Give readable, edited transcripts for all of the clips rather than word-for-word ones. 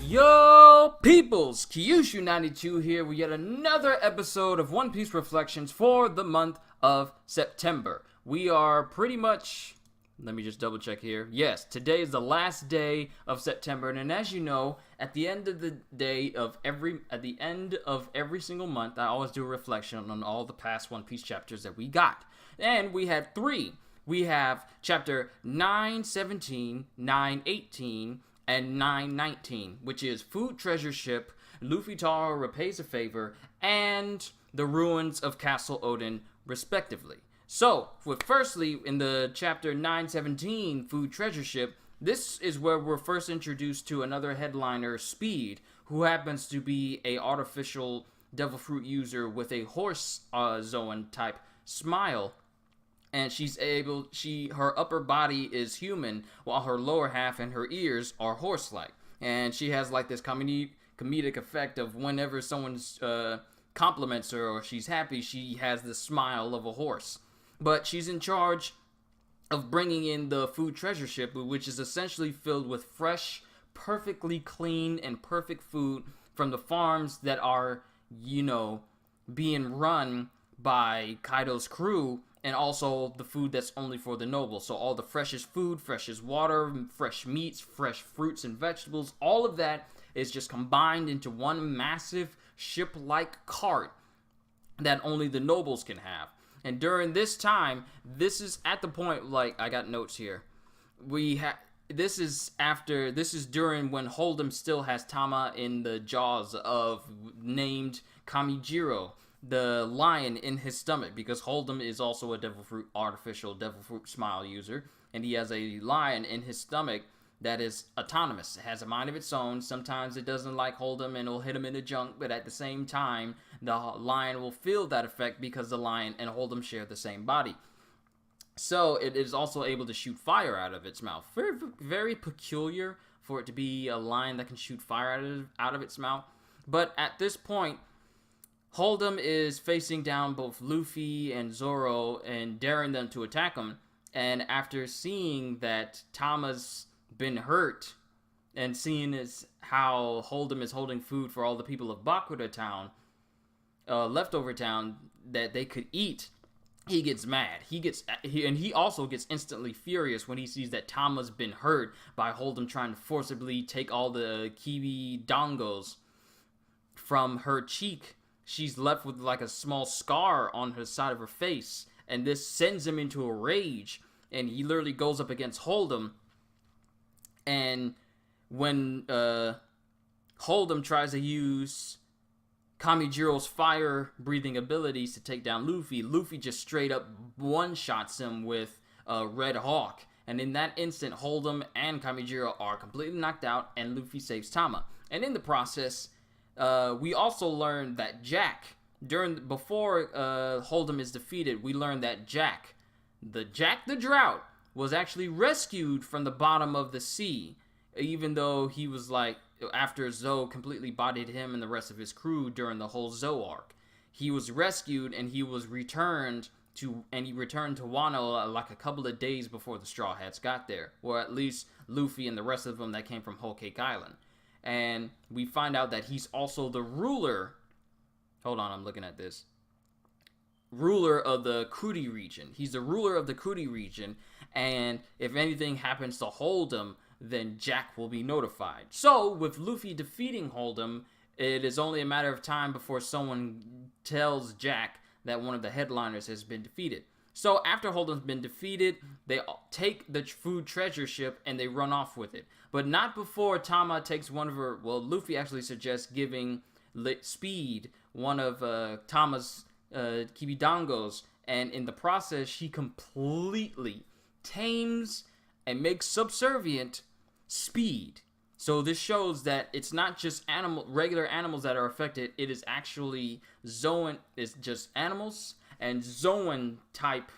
Yo, peoples! Kyushu92 here with yet another episode of One Piece Reflections for the month of September. We are pretty much... Let me just double check here. Yes, today is the last day of September, and as you know, at the end of the every single month, I always do a reflection on all the past One Piece chapters that we got. And we had three. We have chapter 917, 918, and 919, which is Food Treasure Ship, Luffy Taro Repays a Favor, and the Ruins of Castle Oden, respectively. So, firstly, in the chapter 917, Food Treasure Ship, this is where we're first introduced to another headliner, Speed, who happens to be a artificial devil fruit user with a horse Zoan type smile. And her upper body is human, while her lower half and her ears are horse-like. And she has like this comedic effect of whenever someone compliments her or she's happy, she has the smile of a horse. But she's in charge of bringing in the Food Treasure Ship, which is essentially filled with fresh, perfectly clean, and perfect food from the farms that are, being run by Kaido's crew, and also the food that's only for the nobles. So all the freshest food, freshest water, fresh meats, fresh fruits and vegetables, all of that is just combined into one massive ship-like cart that only the nobles can have. And during this time, this is at the point, I got notes here. This is during when Hold'em still has Tama in the jaws of named Kamijiro, the lion in his stomach, because Hold'em is also a artificial devil fruit smile user, and he has a lion in his stomach that is autonomous. It has a mind of its own. Sometimes it doesn't like Hold'em and it'll hit him in the junk, but at the same time, the lion will feel that effect because the lion and Hold'em share the same body. So it is also able to shoot fire out of its mouth. Very, very peculiar for it to be a lion that can shoot fire out of its mouth. But at this point, Hold'em is facing down both Luffy and Zoro and daring them to attack him. And after seeing that Tama's been hurt and seeing as how Hold'em is holding food for all the people of Bakuda Town, Leftover Town, that they could eat, he gets mad. He also gets instantly furious when he sees that Tama's been hurt by Hold'em trying to forcibly take all the kibi dongos from her cheek. She's left with like a small scar on her side of her face, and this sends him into a rage, and he literally goes up against Hold'em. And when Hold'em tries to use Kamijiro's fire-breathing abilities to take down Luffy, Luffy just straight up one-shots him with Red Hawk. And in that instant, Hold'em and Kamijiro are completely knocked out, and Luffy saves Tama. And in the process, we also learned that before Hold'em is defeated, we learned that Jack the Drought, was actually rescued from the bottom of the sea, even though he was after Zoe completely bodied him and the rest of his crew during the whole Zoe arc. He was rescued and he returned to Wano like a couple of days before the Straw Hats got there, or at least Luffy and the rest of them that came from Whole Cake Island. And we find out that he's also the ruler. Hold on, I'm looking at this. Ruler of the Kuri region. He's the ruler of the Kuri region, and if anything happens to Hold'em, then Jack will be notified. So, with Luffy defeating Hold'em, it is only a matter of time before someone tells Jack that one of the headliners has been defeated. So, after Hold'em's been defeated, they take the Food Treasure Ship and they run off with it. But not before Tama takes Luffy actually suggests giving Speed one of Tama's Kibidongos, and in the process, she completely tames and makes subservient Speed. So this shows that it's not just regular animals that are affected. It is actually just animals and Zoan type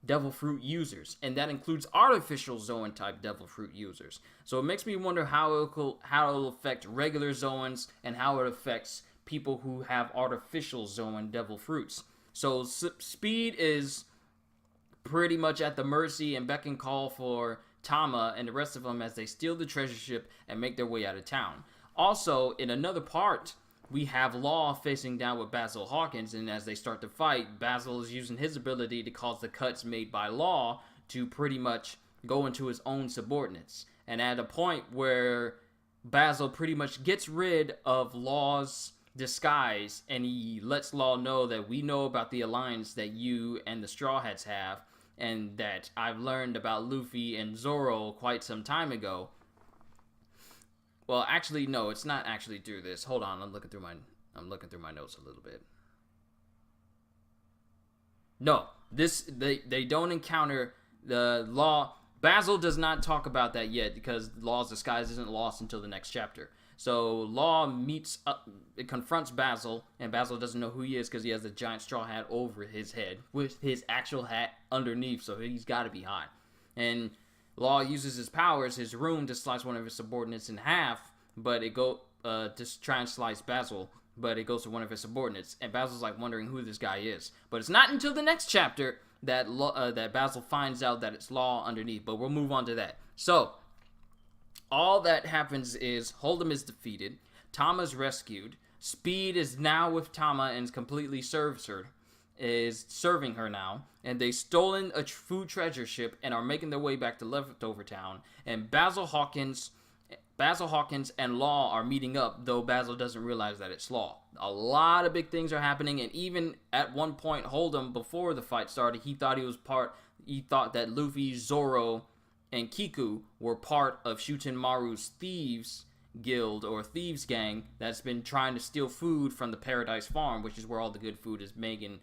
devil fruit users, and that includes artificial Zoan type devil fruit users. So it makes me wonder how it'll affect regular Zoans and how it affects people who have artificial Zoan devil fruits. So Speed is pretty much at the mercy and beck and call for Tama and the rest of them as they steal the treasure ship and make their way out of town. Also, in another part, we have Law facing down with Basil Hawkins, and as they start to fight, Basil is using his ability to cause the cuts made by Law to pretty much go into his own subordinates. And at a point where Basil pretty much gets rid of Law's disguise, and he lets Law know that we know about the alliance that you and the Straw Hats have, and that I've learned about Luffy and Zoro quite some time ago. Well, actually, no, it's not actually through this. Hold on, I'm looking through my notes a little bit. No, they don't encounter the Law. Basil does not talk about that yet because Law's disguise isn't lost until the next chapter. So Law meets up, it confronts Basil, and Basil doesn't know who he is because he has a giant straw hat over his head with his actual hat underneath, so he's got to be hot. And Law uses his powers, his rune, to slice one of his subordinates in half, but it to try and slice Basil, but it goes to one of his subordinates, and Basil's like wondering who this guy is. But it's not until the next chapter that that Basil finds out that it's Law underneath, but we'll move on to that. So all that happens is Hold'em is defeated, Tama's rescued, Speed is now with Tama and completely is serving her now, and they've stolen a food treasure ship and are making their way back to Leftover Town, and Basil Hawkins and Law are meeting up, though Basil doesn't realize that it's Law. A lot of big things are happening, and even at one point, Hold'em, before the fight started, he thought that Luffy, Zoro, and Kiku were part of Shutenmaru's thieves guild or thieves gang that's been trying to steal food from the Paradise Farm, which is where all the good food is being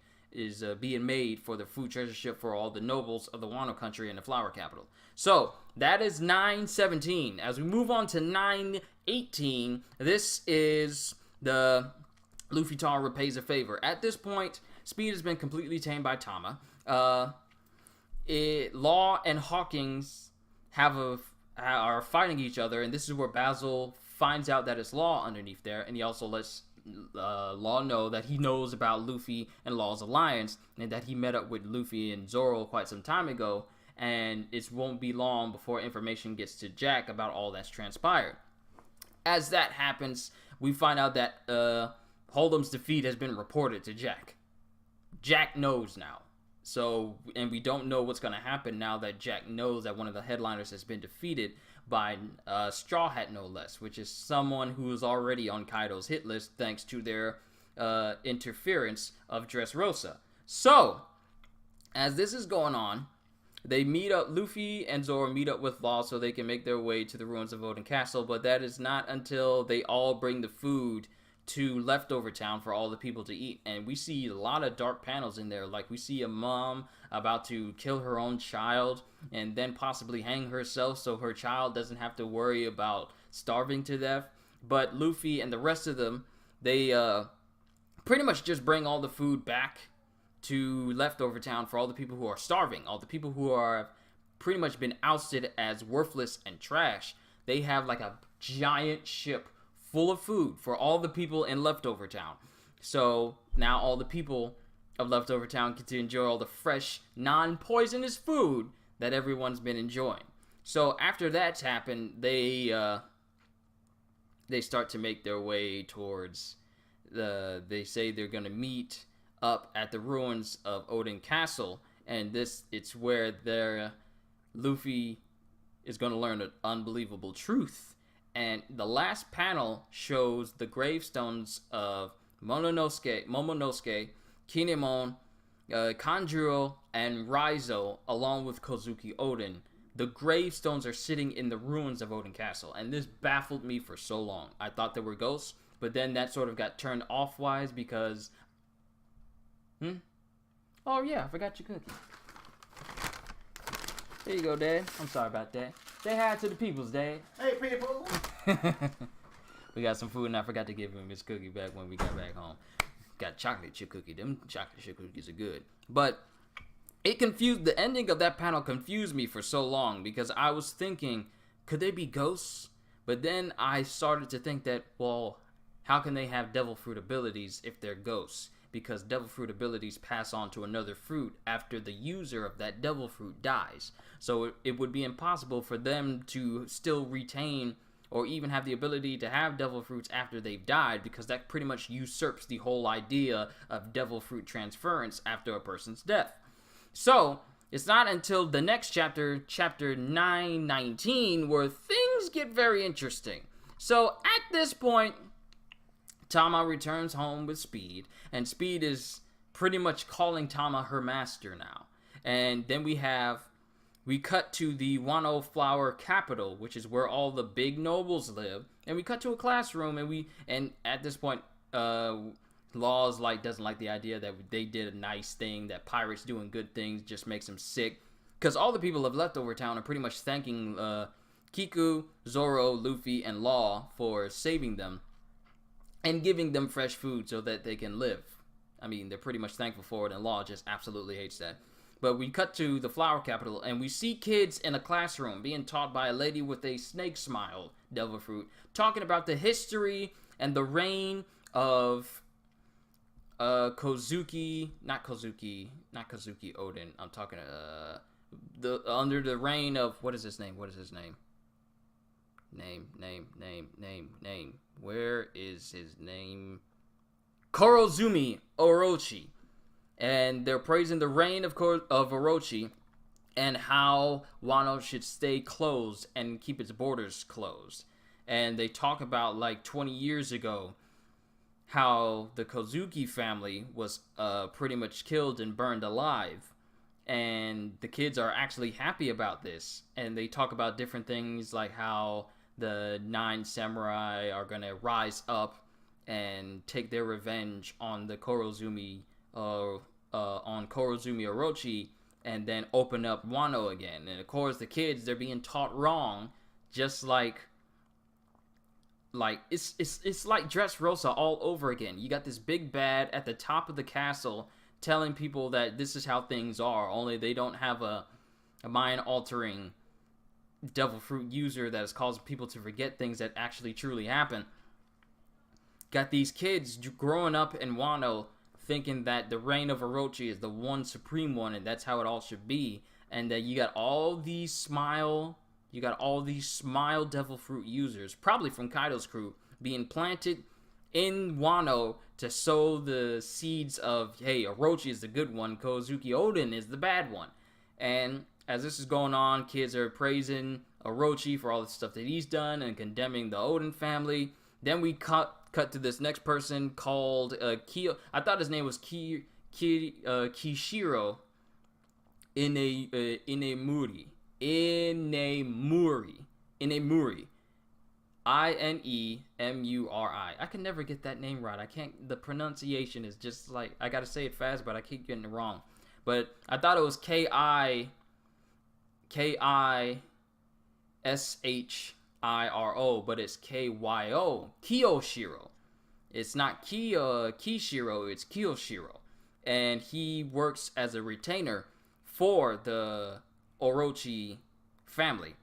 made for the food treasure ship for all the nobles of the Wano country and the flower capital. So that is 9:17. As we move on to 9:18, this is the Luffy Tar repays a favor. At this point, Speed has been completely tamed by Tama. Law and Hawkins are fighting each other, and this is where Basil finds out that it's Law underneath there, and he also lets Law know that he knows about Luffy and Law's alliance, and that he met up with Luffy and Zoro quite some time ago, and it won't be long before information gets to Jack about all that's transpired. As that happens, we find out that Hold'em's defeat has been reported to Jack. Jack knows now. So, and we don't know what's going to happen now that Jack knows that one of the headliners has been defeated by Straw Hat, no less, which is someone who is already on Kaido's hit list thanks to their interference of Dressrosa. So, as this is going on, Luffy and Zoro meet up with Law so they can make their way to the ruins of Oden Castle, but that is not until they all bring the food to Leftover Town for all the people to eat. And we see a lot of dark panels in there. Like, we see a mom about to kill her own child and then possibly hang herself so her child doesn't have to worry about starving to death. But Luffy and the rest of them, they pretty much just bring all the food back to Leftover Town for all the people who are starving, all the people who are pretty much been ousted as worthless and trash. They have like a giant ship full of food for all the people in Leftover Town. So now all the people of Leftover Town get to enjoy all the fresh, non-poisonous food that everyone's been enjoying. So after that's happened, they start to make their way towards they say they're going to meet up at the ruins of Oden Castle, and it's where Luffy is going to learn an unbelievable truth. And the last panel shows the gravestones of Momonosuke, Kinemon, Kanjuro, and Raizo, along with Kozuki Oden. The gravestones are sitting in the ruins of Oden Castle, and this baffled me for so long. I thought they were ghosts, but then that sort of got turned off-wise because... Oh yeah, I forgot your cookie. There you go, Dad. I'm sorry about that. Say hi to the peoples, Dad. Hey, people. We got some food, and I forgot to give him his cookie back when we got back home. Got chocolate chip cookie. Them chocolate chip cookies are good. But the ending of that panel confused me for so long because I was thinking, could they be ghosts? But then I started to think that, well, how can they have devil fruit abilities if they're ghosts? Because devil fruit abilities pass on to another fruit after the user of that devil fruit dies. So it would be impossible for them to still retain or even have the ability to have devil fruits after they've died, because that pretty much usurps the whole idea of devil fruit transference after a person's death. So it's not until the next chapter, chapter 919, where things get very interesting. So at this point, Tama returns home with Speed, and Speed is pretty much calling Tama her master now. And then we cut to the Wano Flower capital, which is where all the big nobles live, and we cut to a classroom, and at this point, Laws doesn't like the idea that they did a nice thing, that pirates doing good things just makes him sick, because all the people of Leftover Town are pretty much thanking Kiku, Zoro, Luffy, and Law for saving them and giving them fresh food so that they can live. I mean, they're pretty much thankful for it, and Law just absolutely hates that. But we cut to the flower capital, and we see kids in a classroom being taught by a lady with a snake smile, devil fruit, talking about the history and the reign of not Kozuki Oden. I'm talking under the reign of, what is his name? Name. Where is his name? Kurozumi Orochi. And they're praising the reign of Orochi and how Wano should stay closed and keep its borders closed. And they talk about 20 years ago how the Kozuki family was pretty much killed and burned alive. And the kids are actually happy about this. And they talk about different things, like how the 9 samurai are going to rise up and take their revenge on the Kurozumi Orochi, and then open up Wano again. And of course, the kids, they're being taught wrong, just like it's like Dressrosa all over again. You got this big bad at the top of the castle telling people that this is how things are, only they don't have a mind-altering devil fruit user that is causing people to forget things that actually truly happen. Got these kids growing up in Wano thinking that the reign of Orochi is the one supreme one, and that's how it all should be. And that you got all these smile devil fruit users, probably from Kaido's crew, being planted in Wano to sow the seeds of, hey, Orochi is the good one, Kozuki Oden is the bad one. And as this is going on, kids are praising Orochi for all the stuff that he's done and condemning the Oden family. Then we cut to this next person called Kyo. I thought his name was Kishiro Inemuri. Inemuri. Inemuri. I can never get that name right. I can't. The pronunciation is just I gotta say it fast, but I keep getting it wrong. But I thought it was Kishiro. But it's Kyo. Kiyoshiro. It's not Kishiro, it's Kiyoshiro. And he works as a retainer for the Orochi family.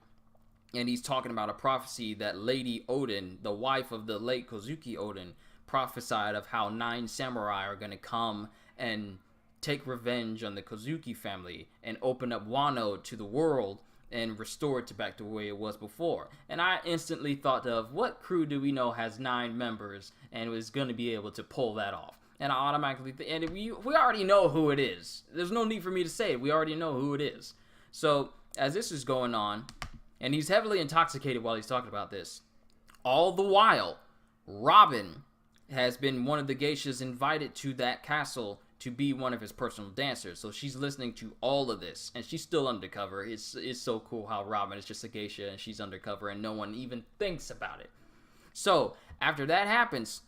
And he's talking about a prophecy that Lady Oden, the wife of the late Kozuki Oden, prophesied of how 9 samurai are going to come and take revenge on the Kozuki family and open up Wano to the world and restore it back to the way it was before. And I instantly thought of, what crew do we know has 9 members and was going to be able to pull that off? And I automatically and we already know who it is. There's no need for me to say it. We already know who it is. So as this is going on, and he's heavily intoxicated while he's talking about this, all the while, Robin has been one of the geishas invited to that castle to be one of his personal dancers. So she's listening to all of this, and she's still undercover. It's so cool how Robin is just a geisha and she's undercover and no one even thinks about it. So after that happens,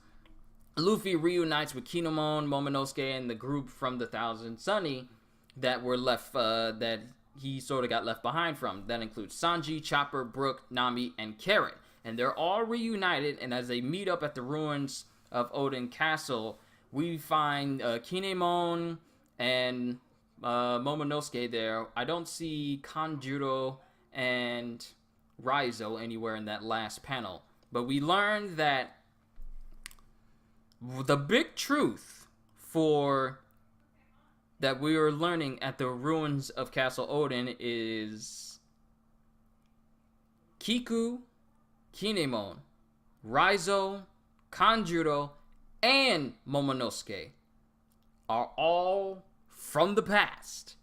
Luffy reunites with Kinemon, Momonosuke, and the group from the Thousand Sunny that were left, that he sort of got left behind from. That includes Sanji, Chopper, Brook, Nami, and Carrot. And they're all reunited, and as they meet up at the ruins of Oden Castle, we find Kinemon and Momonosuke there. I don't see Kanjuro and Raizo anywhere in that last panel. But we learned that the big truth that we are learning at the ruins of Castle Oden is Kiku, Kinemon, Raizo, Kanjuro, and Momonosuke are all from the past.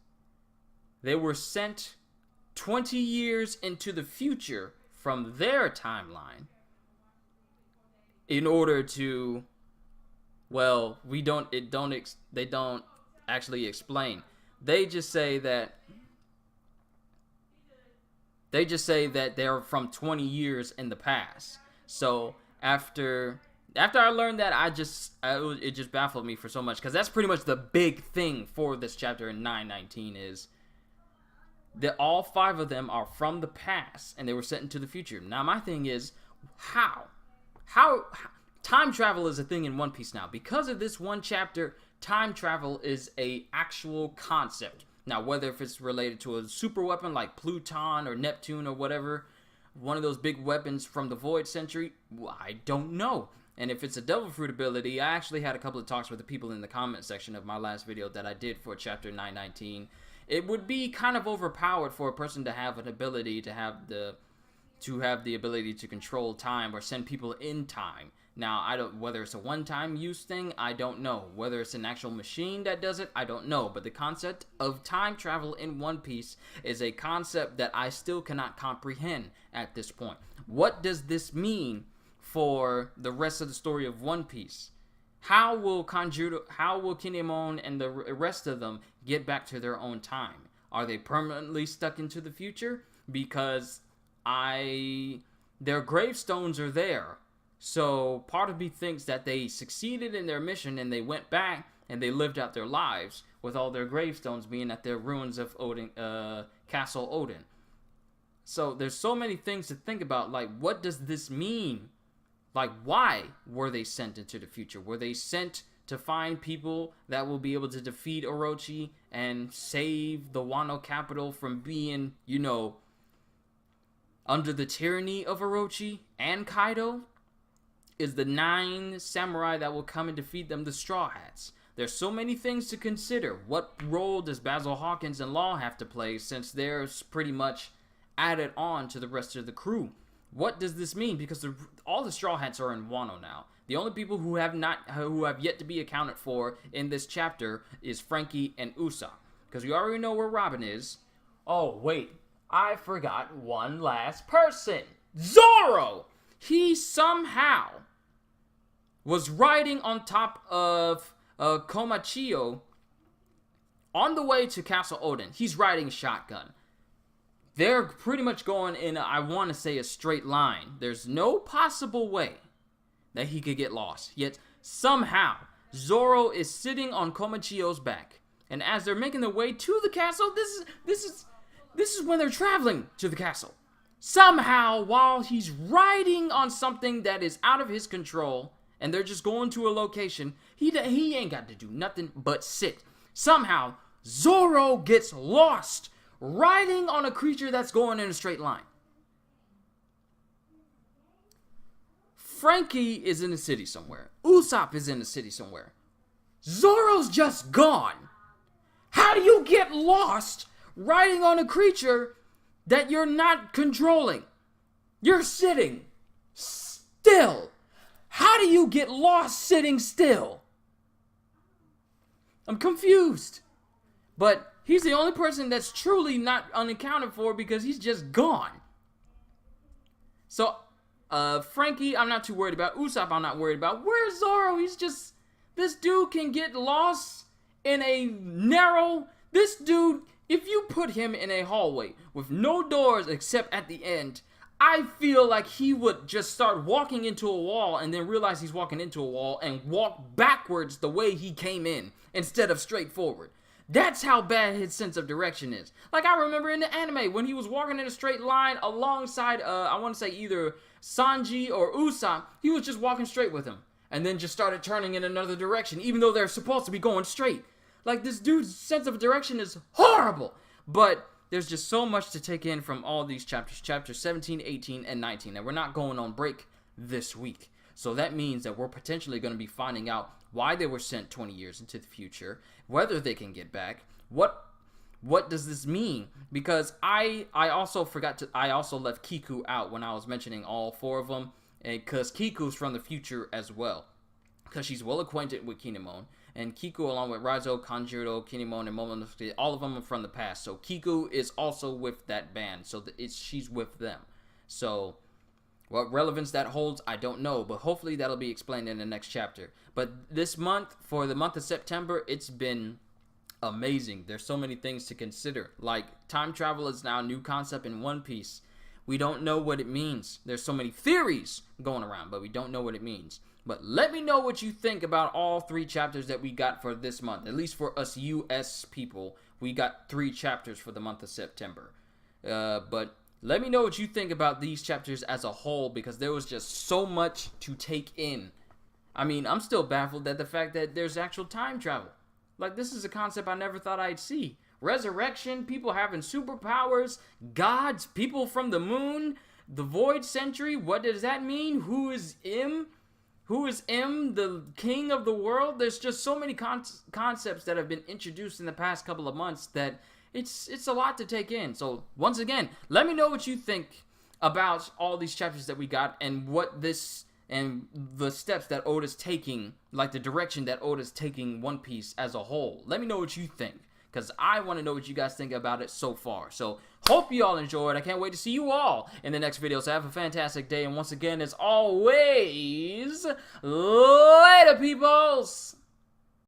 They were sent 20 years into the future from their timeline in order to, well, they don't actually explain. They just say that they're from 20 years in the past. So after I learned that, it just baffled me for so much, because that's pretty much the big thing for this chapter in 919 is that all 5 of them are from the past and they were sent into the future. Now my thing is, how time travel is a thing in One Piece now. Because of this one chapter, time travel is a actual concept. Now, whether if it's related to a super weapon like Pluton or Neptune or whatever, one of those big weapons from the Void Century, I don't know. And if it's a Devil Fruit ability, I actually had a couple of talks with the people in the comment section of my last video that I did for chapter 919. It would be kind of overpowered for a person to have an ability to have the ability to control time or send people in time. Now, whether it's a one-time use thing, I don't know. Whether it's an actual machine that does it, I don't know. But the concept of time travel in One Piece is a concept that I still cannot comprehend at this point. What does this mean for the rest of the story of One Piece? How will Kinemon and the rest of them get back to their own time? Are they permanently stuck into the future? Because their gravestones are there. So part of me thinks that they succeeded in their mission and they went back and they lived out their lives with all their gravestones being at their ruins of Odin, Castle Odin. So there's so many things to think about. Like, what does this mean? Like, why were they sent into the future? Were they sent to find people that will be able to defeat Orochi and save the Wano capital from being, under the tyranny of Orochi and Kaido? Is the 9 samurai that will come and defeat them the Straw Hats? There's so many things to consider. What role does Basil Hawkins and Law have to play, since they're pretty much added on to the rest of the crew? What does this mean? Because all the Straw Hats are in Wano now. The only people who have yet to be accounted for in this chapter is Frankie and Usopp, because we already know where Robin is. Oh wait, I forgot one last person. Zoro! He somehow was riding on top of Komachio on the way to Castle Odin. He's riding shotgun. They're pretty much going in, I want to say, a straight line. There's no possible way that he could get lost. Yet somehow Zoro is sitting on Komachio's back. And as they're making their way to the castle, this is when they're traveling to the castle. Somehow, while he's riding on something that is out of his control, and they're just going to a location, he ain't got to do nothing but sit. Somehow, Zoro gets lost riding on a creature that's going in a straight line. Frankie is in the city somewhere. Usopp is in the city somewhere. Zoro's just gone. How do you get lost riding on a creature that you're not controlling? You're sitting still. How do you get lost sitting still? I'm confused. But he's the only person that's truly not unaccounted for, because he's just gone. So, Frankie, I'm not too worried about. Usopp, I'm not worried about. Where's Zoro? This dude can get lost in a narrow... This dude, if you put him in a hallway with no doors except at the end, I feel like he would just start walking into a wall and then realize he's walking into a wall and walk backwards the way he came in instead of straight forward. That's how bad his sense of direction is. Like, I remember in the anime when he was walking in a straight line alongside, I want to say either Sanji or Usopp, he was just walking straight with him and then just started turning in another direction, even though they're supposed to be going straight. Like, this dude's sense of direction is horrible. But there's just so much to take in from all these chapters. Chapters 17, 18, and 19. And we're not going on break this week. So that means that we're potentially going to be finding out why they were sent 20 years into the future, whether they can get back, what what does this mean? Because I also left Kiku out when I was mentioning all 4 of them, because Kiku's from the future as well, because she's well acquainted with Kinemon. And Kiku, along with Raizo, Kanjuro, Kinemon, and Momonosuke, all of them are from the past. So Kiku is also with that band. So she's with them. So what relevance that holds, I don't know. But hopefully that'll be explained in the next chapter. But this month, for the month of September, it's been amazing. There's so many things to consider. Like, time travel is now a new concept in One Piece. We don't know what it means. There's so many theories going around, but we don't know what it means. But let me know what you think about all 3 chapters that we got for this month. At least for us US people, we got 3 chapters for the month of September. But let me know what you think about these chapters as a whole, because there was just so much to take in. I mean, I'm still baffled at the fact that there's actual time travel. Like, this is a concept I never thought I'd see. Resurrection, people having superpowers, gods, people from the moon, the Void Century. What does that mean? Who is M? Who is M, the king of the world? There's just so many concepts that have been introduced in the past couple of months that it's a lot to take in. So, once again, let me know what you think about all these chapters that we got, and what this, and the steps that Oda's taking, like the direction that Oda's taking One Piece as a whole. Let me know what you think, because I want to know what you guys think about it so far. So, hope you all enjoyed. I can't wait to see you all in the next video. So, have a fantastic day. And once again, as always, later, peoples!